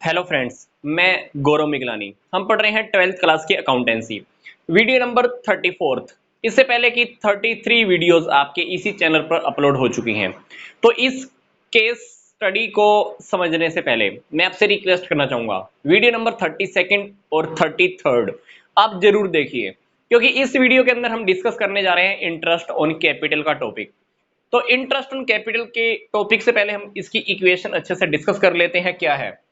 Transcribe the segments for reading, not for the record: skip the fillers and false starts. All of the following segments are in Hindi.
हेलो फ्रेंड्स, मैं गौरव मिगलानी। हम पढ़ रहे हैं 12th क्लास की अकाउंटेंसी, वीडियो नंबर 34। इससे पहले की 33 वीडियोस आपके इसी चैनल पर अपलोड हो चुकी हैं। तो इस केस स्टडी को समझने से पहले मैं आपसे रिक्वेस्ट करना चाहूंगा, वीडियो नंबर 32 और 33 आप जरूर देखिए, क्योंकि इस वीडियो के अंदर हम डिस्कस करने जा रहे हैं इंटरेस्ट ऑन कैपिटल का टॉपिक। तो इंटरेस्ट ऑन कैपिटल के टॉपिक से पहले हम इसकी इक्वेशन अच्छे से डिस्कस कर लेते हैं। क्या है,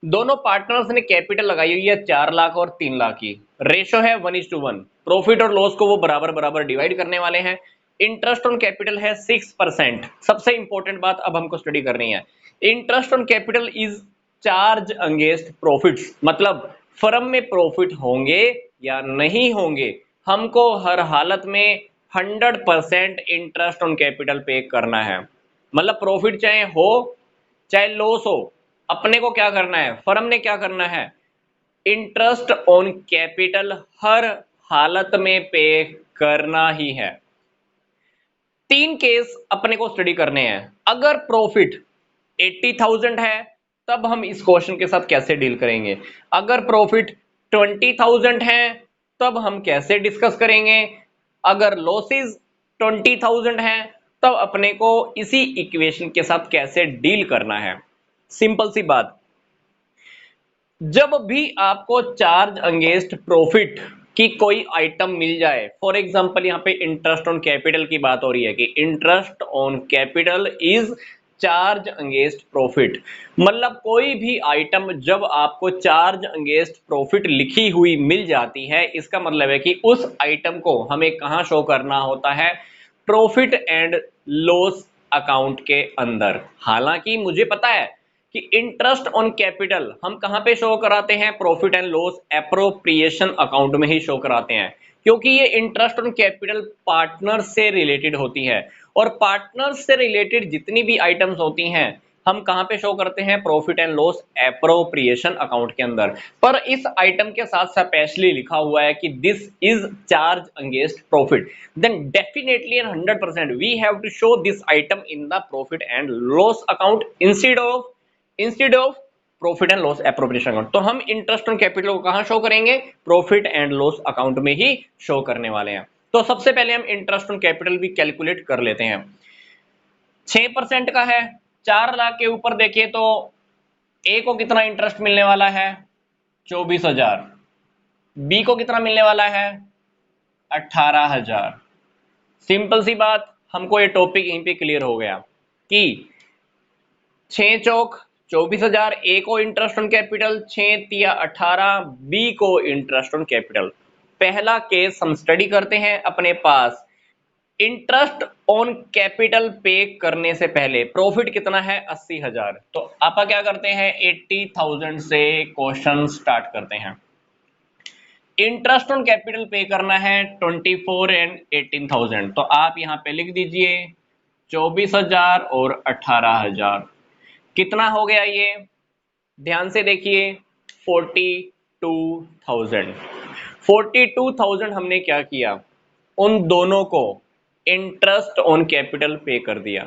दोनों पार्टनर्स ने कैपिटल लगाई हुई है 4 लाख और 3 लाख की। रेशो है 1:1। प्रॉफिट और लॉस को वो बराबर बराबर डिवाइड करने वाले हैं। इंटरेस्ट ऑन कैपिटल है 6%। सबसे इंपॉर्टेंट बात अब हमको स्टडी करनी है, interest on capital is charge against profits. मतलब फर्म में प्रॉफिट होंगे या नहीं होंगे, हमको हर हालत में 100% इंटरेस्ट ऑन कैपिटल पे करना है। मतलब प्रॉफिट चाहे हो चाहे लॉस हो, अपने को क्या करना है, फर्म ने क्या करना है, इंटरेस्ट ऑन कैपिटल हर हालत में पे करना ही है। 3 केस अपने को स्टडी करने हैं। अगर प्रॉफिट 80,000 है तब हम इस क्वेश्चन के साथ कैसे डील करेंगे। अगर प्रॉफिट 20,000 है तब हम कैसे डिस्कस करेंगे। अगर लॉसेस 20,000 है तब अपने को इसी इक्वेशन के साथ कैसे डील करना है। सिंपल सी बात, जब भी आपको चार्ज अगेंस्ट प्रॉफिट की कोई आइटम मिल जाए, फॉर एग्जांपल यहां पे इंटरेस्ट ऑन कैपिटल की बात हो रही है कि interest on capital is charge against profit. मतलब कोई भी आइटम जब आपको चार्ज अगेंस्ट प्रॉफिट लिखी हुई मिल जाती है, इसका मतलब है कि उस आइटम को हमें कहां शो करना होता है, प्रॉफिट एंड लॉस अकाउंट के अंदर। हालांकि मुझे पता है कि इंटरेस्ट ऑन कैपिटल हम कहां पे शो कराते हैं, profit and loss appropriation account में ही शो कराते हैं, क्योंकि ये इंटरेस्ट ऑन कैपिटल पार्टनर से रिलेटेड होती है। और पार्टनर से रिलेटेड जितनी भी आइटम्स होती हैं हम कहां पे शो करते हैं, profit and loss appropriation account के अंदर। पर इस आइटम के साथ स्पेशली लिखा हुआ है कि this is charge against profit, then definitely and 100% we have to show this item in the profit and loss account instead of profit and loss appropriation account. तो हम इंटरेस्ट ऑन कैपिटल को कहां शो करेंगे, प्रॉफिट एंड लॉस अकाउंट में ही शो करने वाले हैं। तो सबसे पहले हम इंटरेस्ट ऑन कैपिटल भी कैलकुलेट कर लेते हैं। 6% का है, 4 लाख के ऊपर देखिए तो ए को कितना इंटरेस्ट मिलने वाला है, 24,000। बी को कितना मिलने वाला है, 18,000। सिंपल सी बात, हमको ये टॉपिक यहीं पे क्लियर हो गया कि 6 चौक 24,000 ए को इंटरेस्ट ऑन कैपिटल, 6 तिया 18 बी को इंटरेस्ट ऑन कैपिटल। पहला केस हम स्टडी करते हैं अपने पास। इंटरेस्ट ऑन कैपिटल पे करने से पहले प्रॉफिट कितना है, 80,000। तो आप क्या करते हैं, 80,000 से क्वेश्चन स्टार्ट करते हैं। इंटरेस्ट ऑन कैपिटल पे करना है 24 एंड 18,000। तो आप यहां पे लिख दीजिए 24,000 और 18,000। कितना हो गया ये, ध्यान से देखिए, 42,000। 42,000 हमने क्या किया, उन दोनों को इंटरेस्ट ऑन कैपिटल पे कर दिया।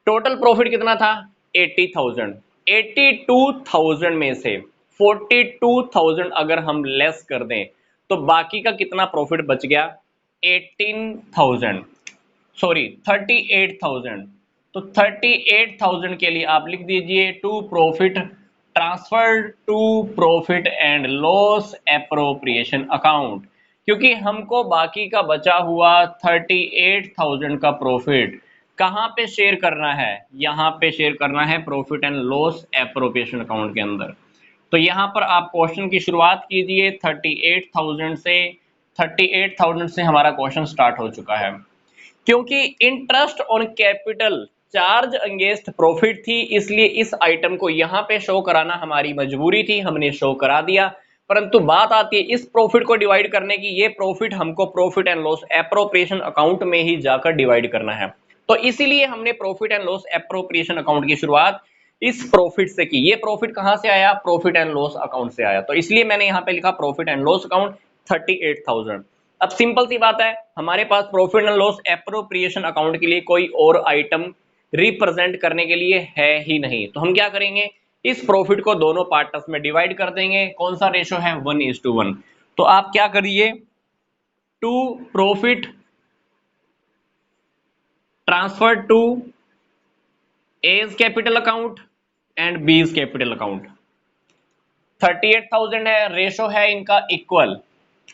टोटल प्रॉफिट कितना था, 80,000। 82,000 में से 42,000 अगर हम लेस कर दें तो बाकी का कितना प्रॉफिट बच गया, 18,000, सॉरी 38,000। तो 38,000 के लिए आप लिख दीजिए to profit transfer to profit and loss appropriation account, क्योंकि हमको बाकी का बचा हुआ 38,000 का प्रॉफिट कहां पे शेयर करना है, यहां पे शेयर करना है profit and loss appropriation account के अंदर। तो यहां पर आप क्वेश्चन की शुरुआत कीजिए 38,000 से। 38,000 से हमारा क्वेश्चन स्टार्ट हो चुका है। क्योंकि interest on capital charge against profit थी, इसलिए इस आइटम को यहां पे शो कराना हमारी मजबूरी थी, हमने शो करा दिया। परंतु बात आती है इस प्रॉफिट को डिवाइड करने की, ये प्रॉफिट हमको profit and loss appropriation account में ही जाकर डिवाइड करना है। तो इसीलिए हमने profit and loss appropriation account की शुरुआत इस प्रॉफिट से की। ये प्रॉफिट कहां से आया, प्रॉफिट एंड लॉस अकाउंट से आया। तो इसलिए मैंने यहां पे लिखा प्रॉफिट एंड लॉस अकाउंट 38,000। अब सिंपल सी बात है, हमारे पास profit and loss appropriation account के लिए कोई और आइटम रिप्रेजेंट करने के लिए है ही नहीं। तो हम क्या करेंगे, इस प्रॉफिट को दोनों पार्टनर्स में डिवाइड कर देंगे। कौन सा रेशो है? 1:1। तो आप क्या करिए, to profit transfer to A's capital account and B's capital account. 38,000 है, रेशो है इनका इक्वल,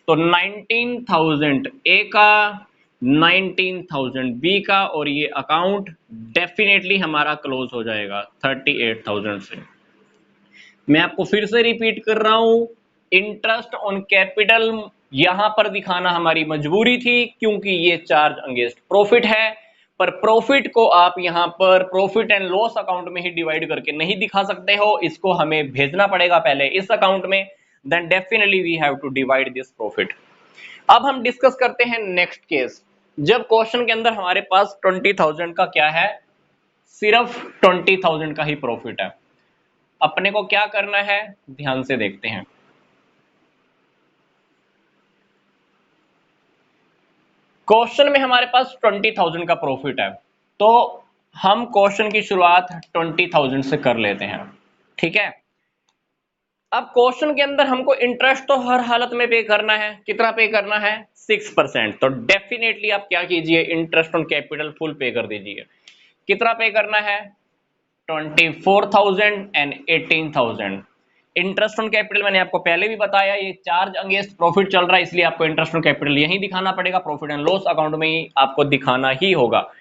तो 19,000 ए का 19,000 बी का, और ये अकाउंट डेफिनेटली हमारा क्लोज हो जाएगा 38,000 से। मैं आपको फिर से रिपीट कर रहा हूं, इंटरेस्ट ऑन कैपिटल यहां पर दिखाना हमारी मजबूरी थी क्योंकि ये चार्ज अगेंस्ट प्रॉफिट है, पर प्रॉफिट को आप यहां पर प्रॉफिट एंड लॉस अकाउंट में ही डिवाइड करके नहीं दिखा सकते हो, इसको हमें भेजना पड़ेगा पहले इस अकाउंट में, then definitely we have to divide this profit. अब हम डिस्कस करते हैं नेक्स्ट केस, जब क्वेश्चन के अंदर हमारे पास 20,000 का क्या है, सिर्फ 20,000 का ही प्रॉफिट है। अपने को क्या करना है, ध्यान से देखते हैं। क्वेश्चन में हमारे पास 20,000 का प्रॉफिट है, तो हम क्वेश्चन की शुरुआत 20,000 से कर लेते हैं, ठीक है। अब क्वेश्चन के अंदर हमको इंटरेस्ट तो हर हालत में पे करना है, कितना पे करना है? 6%। तो डेफिनेटली आप क्या कीजिए, इंटरेस्ट ऑन कैपिटल फुल पे कर दीजिए। कितना पे करना है? 24,000 एंड 18,000। इंटरेस्ट ऑन कैपिटल मैंने आपको पहले भी बताया, ये चार्ज अगेंस्ट प्रॉफिट चल रहा है, इसलिए आपको इंटरेस्ट ऑन कैपिटल यही दिखाना पड़ेगा, प्रॉफिट एंड लॉस अकाउंट में ही आपको दिखाना ही होगा।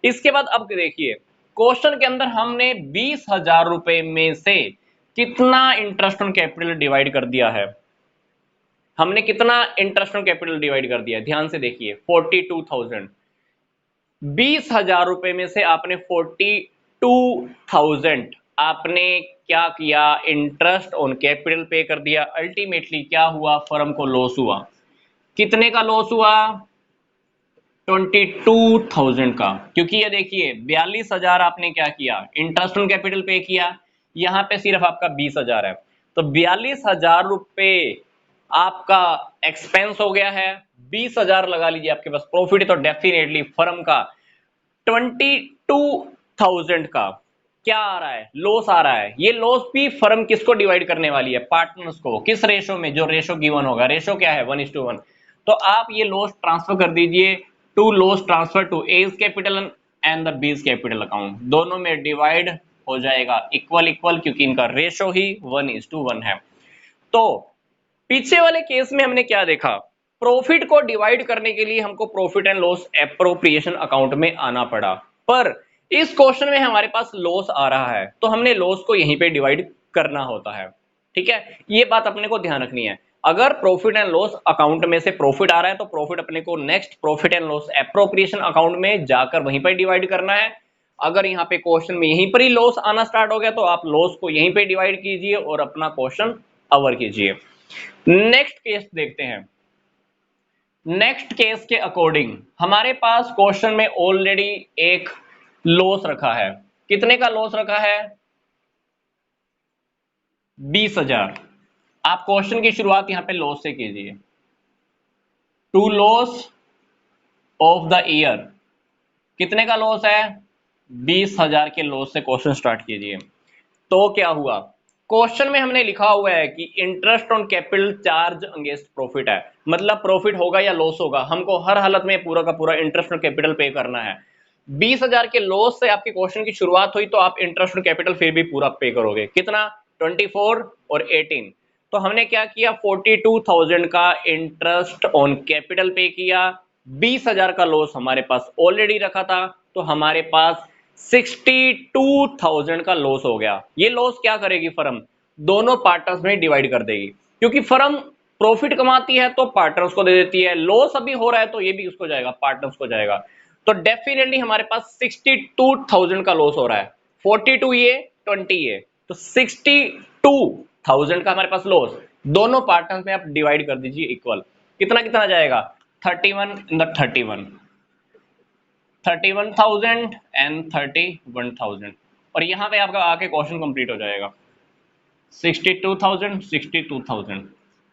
इसके बाद अब देखिए, क्वेश्चन के अंदर हमने 20,000 रुपए में से कितना इंटरेस्ट ऑन कैपिटल डिवाइड कर दिया है। हमने कितना इंटरेस्ट ऑन कैपिटल डिवाइड कर दिया है, ध्यान से देखिए, 42,000। 20,000 रुपए में से आपने 42,000 आपने क्या किया, इंटरेस्ट ऑन कैपिटल पे कर दिया। अल्टीमेटली क्या हुआ, फर्म को लॉस हुआ। कितने का लॉस हुआ? 22,000 का, क्योंकि ये देखिए 42,000 आपने क्या किया, इंटरेस्ट ऑन कैपिटल पे किया, यहां पे सिर्फ आपका 20,000 है, तो 42,000 रुपए आपका एक्सपेंस हो गया है। 20,000 लगा लीजिए आपके पास प्रॉफिट है, तो डेफिनेटली फर्म का 22,000 का क्या आ रहा है, लॉस आ रहा है। ये लॉस भी फर्म किसको डिवाइड करने वाली है? पार्टनर्स को। किस रेशो में? जो रेशो गिवन होगा, रेशो क्या है? 1:1। तो आप ये लॉस ट्रांसफर कर दीजिए to loss transfer to A's capital and the B's capital account, दोनों में डिवाइड हो जाएगा इक्वल इक्वल, क्योंकि इनका रेशो ही 1:1 है। तो पीछे वाले केस में हमने क्या देखा, प्रॉफिट को डिवाइड करने के लिए हमको profit and loss appropriation account में आना पड़ा, पर इस क्वेश्चन में हमारे पास लॉस आ रहा है, तो हमने लॉस को यहीं पे डिवाइड करना होता है, ठीक है। ये बात अपने को ध्यान रखनी है। अगर प्रॉफिट एंड लॉस अकाउंट में से प्रॉफिट आ रहा है, तो प्रॉफिट अपने को next profit and loss appropriation account में जाकर वहीं पर डिवाइड करना है। अगर यहाँ पे क्वेश्चन में यहीं पर ही लॉस आना स्टार्ट हो गया, तो आप लॉस को यहीं पे डिवाइड कीजिए और अपना क्वेश्चन कवर कीजिए। नेक्स्ट केस देखते हैं। नेक्स्ट केस के अकॉर्डिंग हमारे पास क्वेश्चन में ऑलरेडी एक लॉस रखा है। कितने का लॉस रखा है? 20,000। आप क्वेश्चन की शुरुआत यहां पे लॉस से कीजिए, to loss of the year. कितने का लॉस है? 20,000 के लॉस से क्वेश्चन स्टार्ट कीजिए। तो क्या हुआ, क्वेश्चन में हमने लिखा हुआ है कि interest on capital charge against profit है, मतलब प्रॉफिट होगा या लॉस होगा, हमको हर हालत में पूरा का पूरा इंटरेस्ट ऑन कैपिटल पे करना है। 20,000 के लॉस से आपके क्वेश्चन की शुरुआत हुई, तो आप इंटरेस्ट ऑन कैपिटल फिर भी पूरा पे करोगे। कितना? 24 और 18। तो हमने क्या किया, 42,000 का इंटरेस्ट ऑन कैपिटल पे किया, 20,000 का लॉस हमारे पास ऑलरेडी रखा था, तो हमारे पास 62,000 का लॉस हो गया। ये लॉस क्या करेगी फर्म? दोनों पार्टनर्स में डिवाइड कर देगी, क्योंकि फर्म प्रॉफिट कमाती है तो पार्टनर्स को दे देती है, लॉस अभी हो रहा है तो ये भी उसको जाएगा, पार्टनर्स को जाएगा। तो डेफिनेटली हमारे पास 62,000 का लॉस हो रहा है। 42 ये, 20 ये, तो 62,000 का हमारे पास लॉस, दोनों पार्टनर्स में आप डिवाइड कर दीजिए इक्वल। कितना कितना जाएगा? 31 इन द 31, 31,000 एंड 31,000, और यहां पे आपका आके क्वेश्चन कंप्लीट हो जाएगा। 62,000 62,000।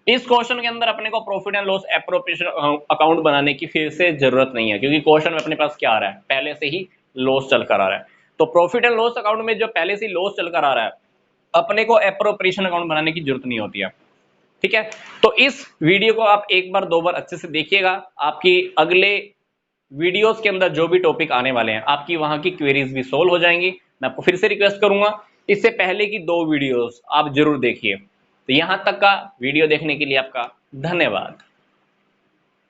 इस क्वेश्चन के अंदर अपने को profit and loss appropriation account बनाने की फिर से जरूरत नहीं है, क्योंकि क्वेश्चन में अपने पास क्या आ रहा है, पहले से ही लॉस चलकर आ रहा है। तो प्रॉफिट एंड लॉस अकाउंट में जो पहले से लॉस चलकर आ रहा है, अपने को एप्रोप्रिएशन अकाउंट बनाने की जरूरत नहीं होती है। ठीक है, तो इस वीडियो को आप एक बार दो बार अच्छे से देखिएगा, आपकी अगले वीडियोस के अंदर जो भी टॉपिक आने वाले हैं आपकी वहां की क्वेरीज भी सोल्व हो जाएंगी। मैं आपको फिर से रिक्वेस्ट करूंगा, इससे पहले की 2 वीडियोस आप जरूर देखिए। तो यहां तक का वीडियो देखने के लिए आपका धन्यवाद।